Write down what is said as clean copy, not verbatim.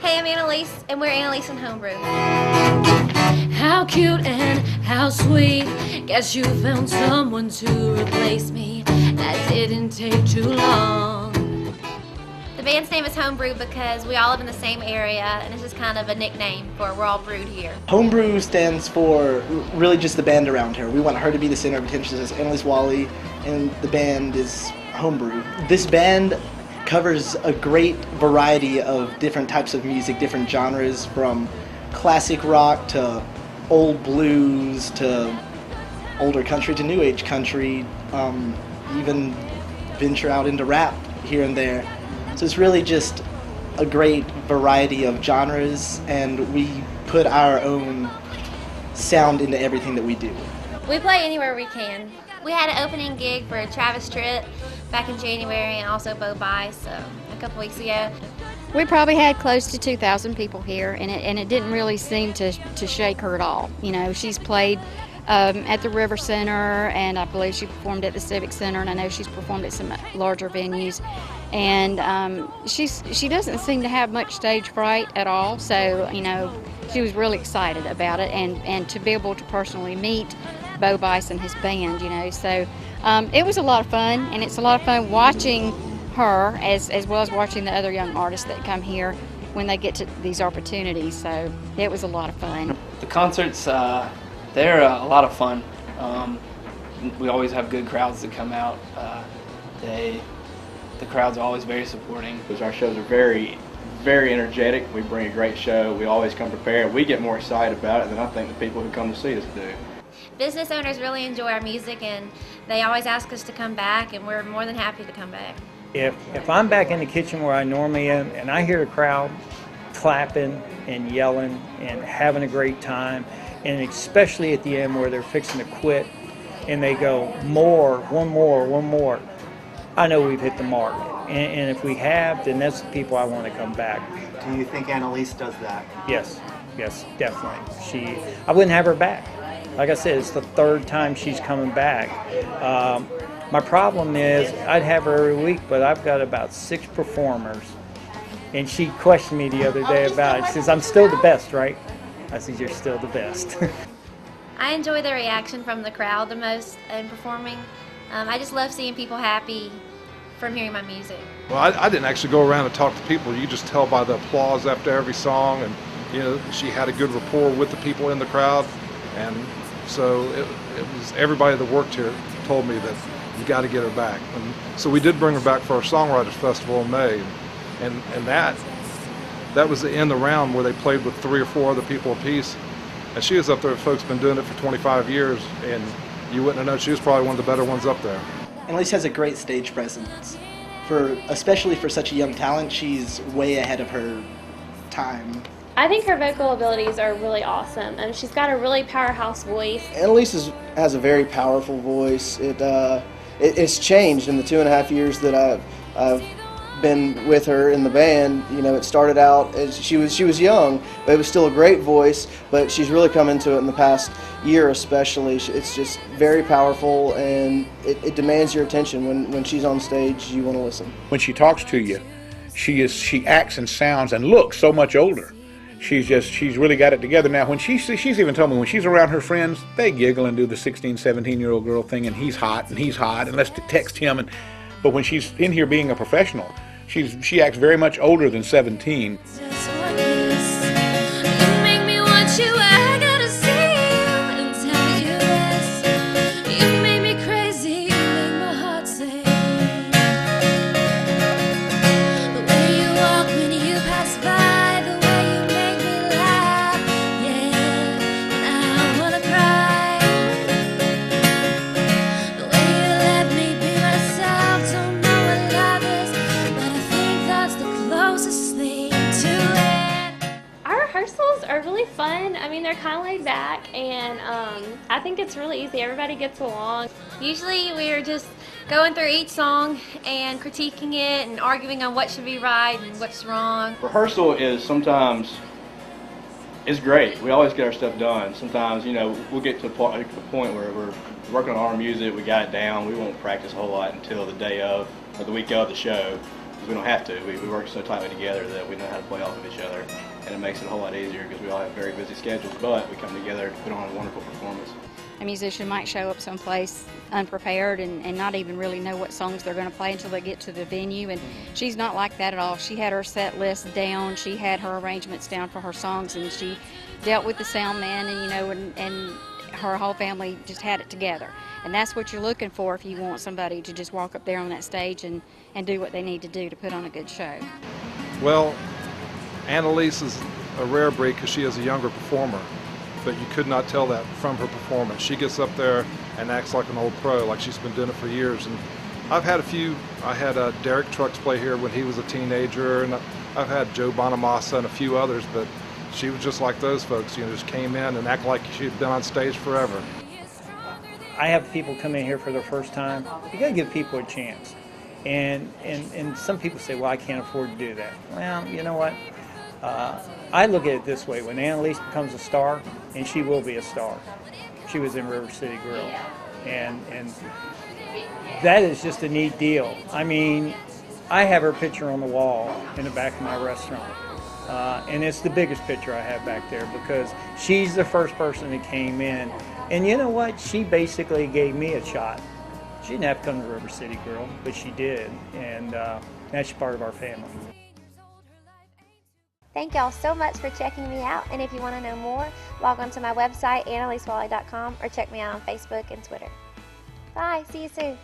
Hey, I'm Annelise, and we're Annelise and Homebrew. How cute and how sweet. Guess you found someone to replace me. That didn't take too long. The band's name is Homebrew because we all live in the same area, and it's just kind of a nickname for we're all brewed here. Homebrew stands for really just the band around her. We want her to be the center of attention. It's Annelise Walley, and the band is Homebrew. This band covers a great variety of different types of music, different genres, from classic rock to old blues to older country to new age country, even venture out into rap here and there. So it's really just a great variety of genres, and we put our own sound into everything that we do. We play anywhere we can. We had an opening gig for Travis Tritt back in January, and also Bo Bice a couple weeks ago. We probably had close to 2,000 people here, and it didn't really seem to shake her at all. You know, she's played at the River Center, and I believe she performed at the Civic Center, and I know she's performed at some larger venues. And she doesn't seem to have much stage fright at all, so, you know, she was really excited about it, and to be able to personally meet Bo Bice and his band, you know. So it was a lot of fun, and it's a lot of fun watching her as well as watching the other young artists that come here when they get to these opportunities. So it was a lot of fun. The concerts, they're a lot of fun. We always have good crowds that come out. The crowds are always very supporting. Because our shows are very, very energetic. We bring a great show. We always come prepared. We get more excited about it than I think the people who come to see us do. Business owners really enjoy our music, and they always ask us to come back, and we're more than happy to come back. If I'm back in the kitchen where I normally am and I hear the crowd clapping and yelling and having a great time, and especially at the end where they're fixing to quit and they go, more, one more, I know we've hit the mark. And if we have, then that's the people I want to come back. Do you think Annelise does that? Yes, definitely. I wouldn't have her back. Like I said, it's the third time she's coming back. My problem is I'd have her every week, but I've got about 6 performers. And she questioned me the other day about it. She says, I'm still the best, right? I said, you're still the best. I enjoy the reaction from the crowd the most in performing. I just love seeing people happy from hearing my music. Well, I didn't actually go around and talk to people. You just tell by the applause after every song, and you know, she had a good rapport with the people in the crowd, and so it was everybody that worked here told me that you got to get her back. And so we did bring her back for our Songwriters Festival in May, and that was the end of the round where they played with 3 or 4 other people apiece, and she was up there. Folks been doing it for 25 years, and you wouldn't have known. She was probably one of the better ones up there. Annelise has a great stage presence. Especially for such a young talent, she's way ahead of her time. I think her vocal abilities are really awesome, and she's got a really powerhouse voice. Annelise has a very powerful voice. It's changed in the 2.5 years that I've been with her in the band. You know, it started out as she was young, but it was still a great voice, but she's really come into it in the past year especially. It's just very powerful, and it demands your attention. When she's on stage, you want to listen. When she talks to you, she acts and sounds and looks so much older. She's really got it together now. When she's even told me when she's around her friends, they giggle and do the 16, 17-year-old girl thing, and he's hot and let's text him. But when she's in here being a professional, she acts very much older than 17. Are really fun. I mean, they're kind of laid back, and I think it's really easy. Everybody gets along. Usually we're just going through each song and critiquing it and arguing on what should be right and what's wrong. Rehearsal is sometimes it's great. We always get our stuff done. Sometimes, you know, we'll get to a point where we're working on our music, we got it down, we won't practice a whole lot until the day of or the week of the show. We don't have to. We work so tightly together that we know how to play off of each other, and it makes it a whole lot easier because we all have very busy schedules, but we come together to put on a wonderful performance. A musician might show up someplace unprepared and not even really know what songs they're going to play until they get to the venue, and she's not like that at all. She had her set list down, she had her arrangements down for her songs, and she dealt with the sound man, and and her whole family just had it together. And that's what you're looking for if you want somebody to just walk up there on that stage and do what they need to do to put on a good show. Well, Annelise is a rare breed because she is a younger performer, but you could not tell that from her performance. She gets up there and acts like an old pro, like she's been doing it for years. And I've had a few. I had Derek Trucks play here when he was a teenager, and I've had Joe Bonamassa and a few others, but she was just like those folks, just came in and acted like she'd been on stage forever. I have people come in here for their first time. You got to give people a chance. And some people say, well, I can't afford to do that. Well, you know what? I look at it this way. When Annelise becomes a star, and she will be a star. She was in River City Grill. And that is just a neat deal. I mean, I have her picture on the wall in the back of my restaurant. And it's the biggest picture I have back there because she's the first person that came in. And you know what? She basically gave me a shot. She didn't have to come to River City Grill, but she did. And that's part of our family. Thank y'all so much for checking me out. And if you want to know more, log on to my website, AnneliseWalley.com, or check me out on Facebook and Twitter. Bye. See you soon.